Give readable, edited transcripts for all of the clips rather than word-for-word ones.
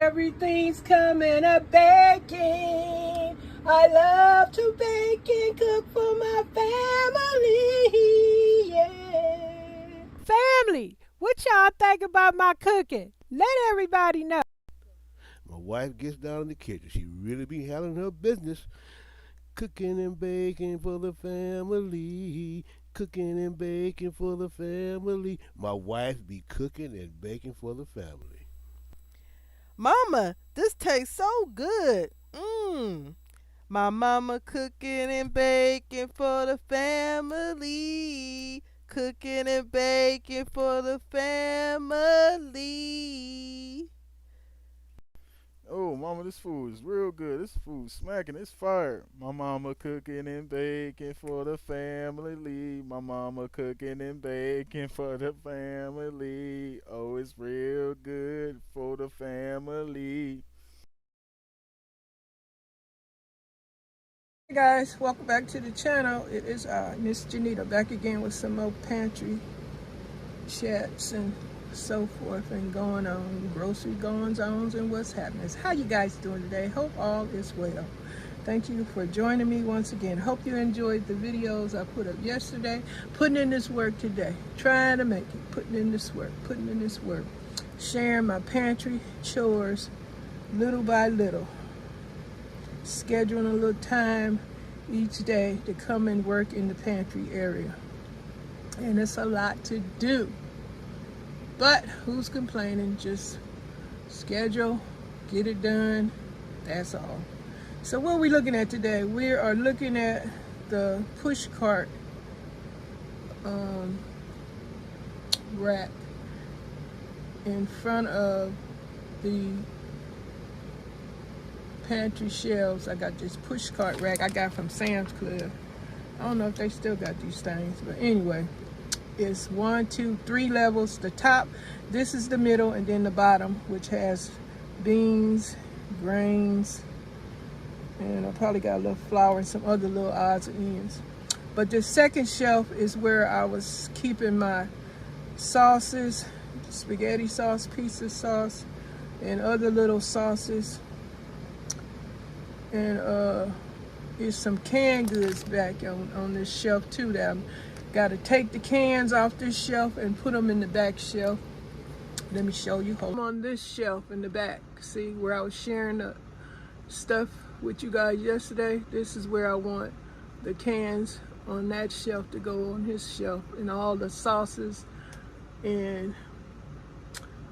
Everything's coming up baking. I love to bake and cook for my family. Yeah. Family, what y'all think about my cooking? Let everybody know. My wife gets down in the kitchen. She really be handling her business. Cooking and baking for the family. Cooking and baking for the family. My wife be cooking and baking for the family. Mama, this tastes so good. Mmm. My mama cooking and baking for the family. Cooking and baking for the family. Oh, mama, this food is real good. This food smacking. It's fire. My mama cooking and baking for the family. My mama cooking and baking for the family. Oh, it's real good for the family. Hey guys, welcome back to the channel. It is Miss Janita back again with some more pantry chats and so forth and going on, grocery goings-ons and what's happening. How you guys doing today? Hope all is well. Thank you for joining me once again. Hope you enjoyed the videos I put up yesterday. Putting in this work today. Trying to make it. Putting in this work. Sharing my pantry chores little by little. Scheduling a little time each day to come and work in the pantry area. And it's a lot to do. But who's complaining? Just schedule, get it done, that's all. So what are we looking at today? We are looking at the push cart rack in front of the pantry shelves. I got this push cart rack I got from Sam's Club. I don't know if they still got these things, but anyway, it's 1, 2, 3 levels. The top, this is the middle, and then the bottom, which has beans, grains, and I probably got a little flour and some other little odds and ends. But the second shelf is where I was keeping my sauces, spaghetti sauce, pizza sauce, and other little sauces. And there's some canned goods back on this shelf too that I'm got to take the cans off this shelf and put them in the back shelf. Let me show you. Hold on, this shelf in the back. See where I was sharing the stuff with you guys yesterday? This is where I want the cans on that shelf to go on his shelf, and all the sauces and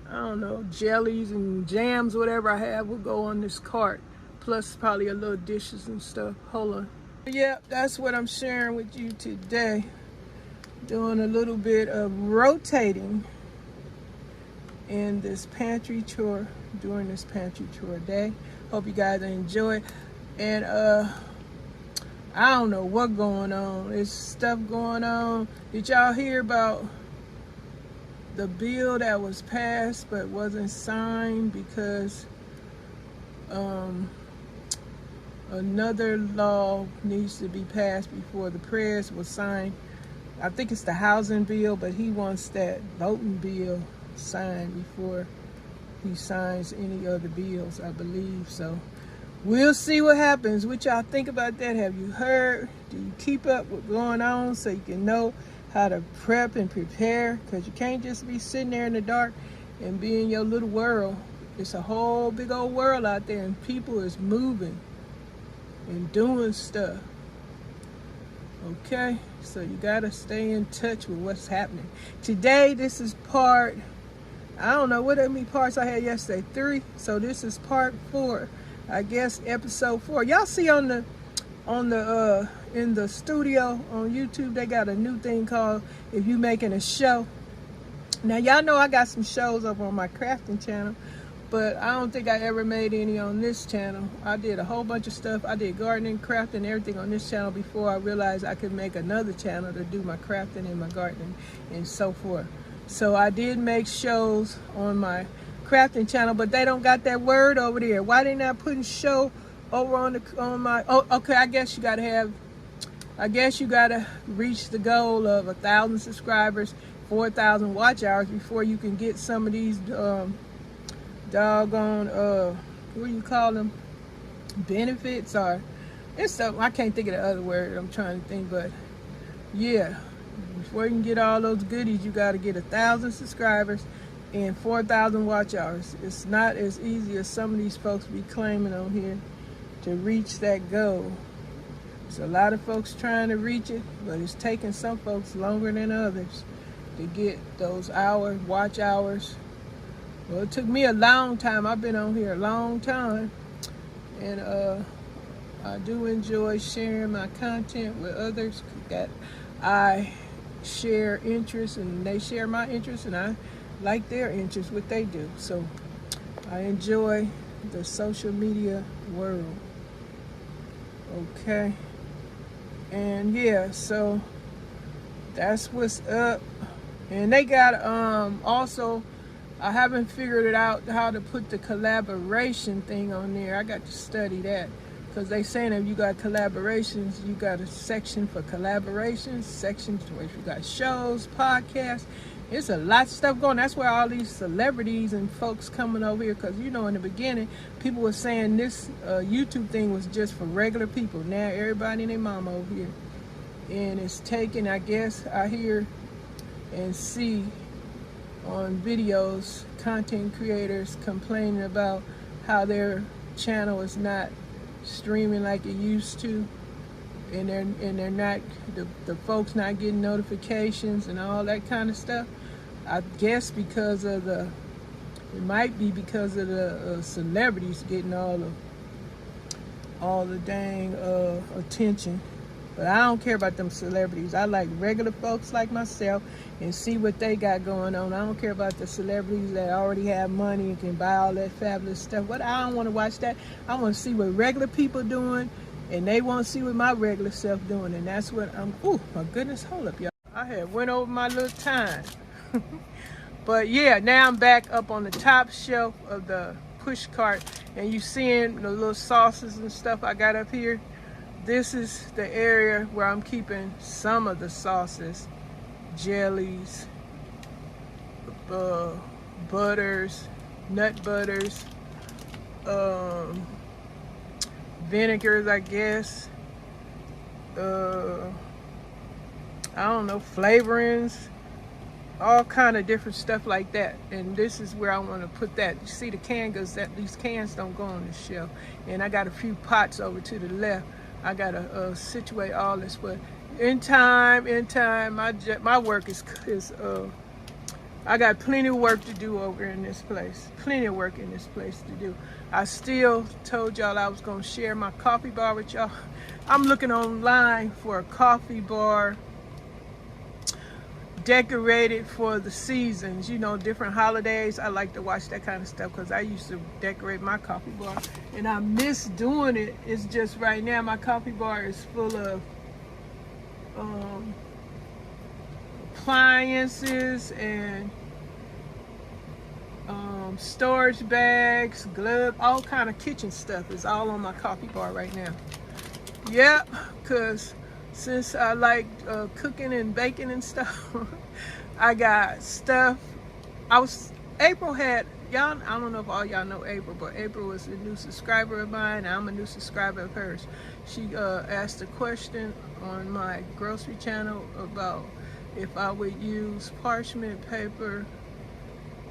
I don't know, jellies and jams, whatever I have will go on this cart. Plus probably a little dishes and stuff. Hold on. Yeah, that's what I'm sharing with you today. Doing a little bit of rotating in this pantry chore, during this pantry chore day. Hope you guys enjoy it. And I don't know what's going on. There's stuff going on. Did y'all hear about the bill that was passed but wasn't signed because another law needs to be passed before the prayers was signed? I think it's the housing bill, but he wants that voting bill signed before he signs any other bills, I believe. So we'll see what happens. What y'all think about that? Have you heard? Do you keep up what's going on so you can know how to prep and prepare? Because you can't just be sitting there in the dark and be in your little world. It's a whole big old world out there, and people is moving and doing stuff. Okay, so you gotta stay in touch with what's happening. Today, this is part, I don't know what many parts I had yesterday, 3. So this is part 4, I guess, episode 4. Y'all see on the in the studio on YouTube, they got a new thing called if you making a show. Now y'all know I got some shows up on my crafting channel, but I don't think I ever made any on this channel. I did a whole bunch of stuff. I did gardening, crafting, everything on this channel before I realized I could make another channel to do my crafting and my gardening and so forth. So I did make shows on my crafting channel, but they don't got that word over there. Why they not putting show over on my, oh, okay, I guess you gotta reach the goal of 1,000 subscribers, 4,000 watch hours before you can get some of these doggone what do you call them, benefits, or it's stuff. I can't think of the other word I'm trying to think, but yeah, before you can get all those goodies, you got to get 1,000 subscribers and 4,000 watch hours. It's not as easy as some of these folks be claiming on here to reach that goal. There's a lot of folks trying to reach it, but it's taking some folks longer than others to get those watch hours. Well, it took me a long time. I've been on here a long time, and I do enjoy sharing my content with others that I share interests, and they share my interests, and I like their interests, what they do. So I enjoy the social media world. Okay. And yeah, so that's what's up. And they got also, I haven't figured it out how to put the collaboration thing on there. I got to study that, because they saying if you got collaborations, you got a section for collaborations, sections where you got shows, podcasts. It's a lot of stuff going. That's where all these celebrities and folks coming over here, because you know in the beginning people were saying this YouTube thing was just for regular people. Now everybody and their mama over here, and it's taken, I guess I hear and see on videos content creators complaining about how their channel is not streaming like it used to, and they're not, the folks not getting notifications and all that kind of stuff. I guess because of it might be because of the celebrities getting all the dang attention. But I don't care about them celebrities. I like regular folks like myself and see what they got going on. I don't care about the celebrities that already have money and can buy all that fabulous stuff. But I don't want to watch that. I want to see what regular people doing, and they want to see what my regular self doing. And that's what oh my goodness, hold up, y'all. I had went over my little time. But yeah, now I'm back up on the top shelf of the push cart, and you seeing the little sauces and stuff I got up here. This is the area where I'm keeping some of the sauces, jellies, butters, nut butters, vinegars, I guess. I don't know, flavorings, all kind of different stuff like that. And this is where I want to put that. You see the can goes, that these cans don't go on the shelf. And I got a few pots over to the left. I gotta situate all this, but in time, my work is I got plenty of work to do over in this place. Plenty of work in this place to do. I still told y'all I was gonna share my coffee bar with y'all. I'm looking online for a coffee bar decorated for the seasons, you know, different holidays. I like to watch that kind of stuff because I used to decorate my coffee bar, and I miss doing it. It's just right now my coffee bar is full of appliances and storage bags, gloves, all kind of kitchen stuff is all on my coffee bar right now. Yep, because since I like cooking and baking and stuff, I got stuff. April had, y'all, I don't know if all y'all know April, but April was a new subscriber of mine, and I'm a new subscriber of hers. She asked a question on my grocery channel about if I would use parchment paper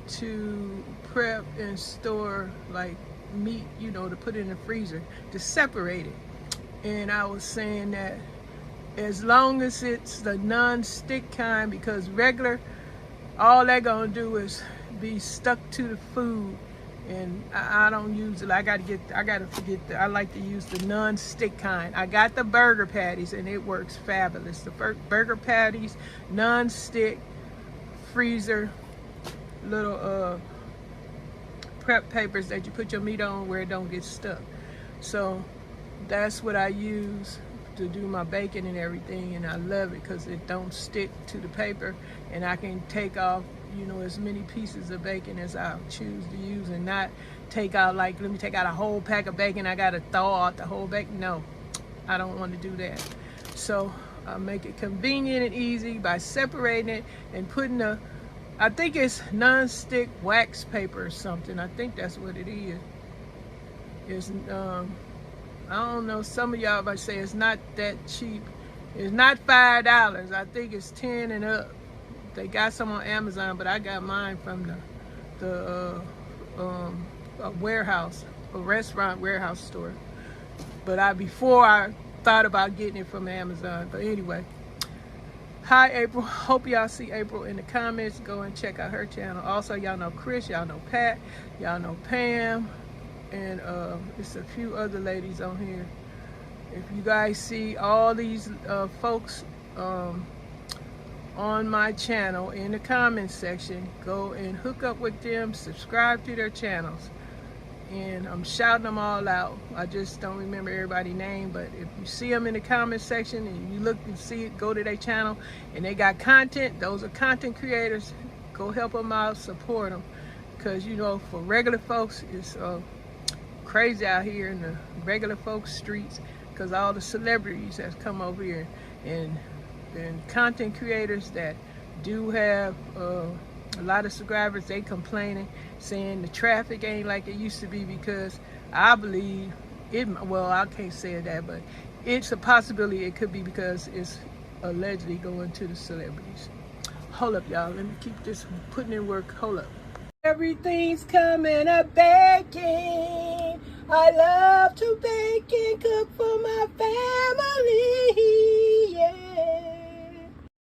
to prep and store like meat, you know, to put in the freezer, to separate it. And I was saying that as long as it's the non-stick kind, because regular, all they're gonna do is be stuck to the food, and I don't use it. I like to use the non-stick kind. I got the burger patties, and it works fabulous. The burger patties, non-stick, freezer, little prep papers that you put your meat on where it don't get stuck. So that's what I use to do my bacon and everything, and I love it because it don't stick to the paper, and I can take off, you know, as many pieces of bacon as I choose to use, and not take out, like, let me take out a whole pack of bacon, I gotta thaw out the whole bacon. No, I don't want to do that. So I make it convenient and easy by separating it and putting I think it's non-stick wax paper or something. I think that's what it is. It's I don't know. Some of y'all might say it's not that cheap. It's not $5. I think it's 10 and up. They got some on Amazon, but I got mine from the a warehouse, a restaurant warehouse store. But before I thought about getting it from Amazon. But anyway, hi April. Hope y'all see April in the comments. Go and check out her channel. Also, y'all know Chris, y'all know Pat, y'all know Pam, and it's a few other ladies on here. If you guys see all these folks on my channel in the comments section, go and hook up with them, subscribe to their channels. And I'm shouting them all out. I just don't remember everybody's name, but if you see them in the comment section and you look and see it, go to their channel and they got content, those are content creators. Go help them out, support them. Because, you know, for regular folks, it's crazy out here in the regular folks streets because all the celebrities has come over here. And content creators that do have a lot of subscribers, they complaining, saying the traffic ain't like it used to be, because I believe it, well, I can't say that, but it's a possibility it could be because it's allegedly going to the celebrities. Hold up, y'all. Let me keep this putting in work. Hold up. Everything's coming up baking. I love to bake and cook for my family.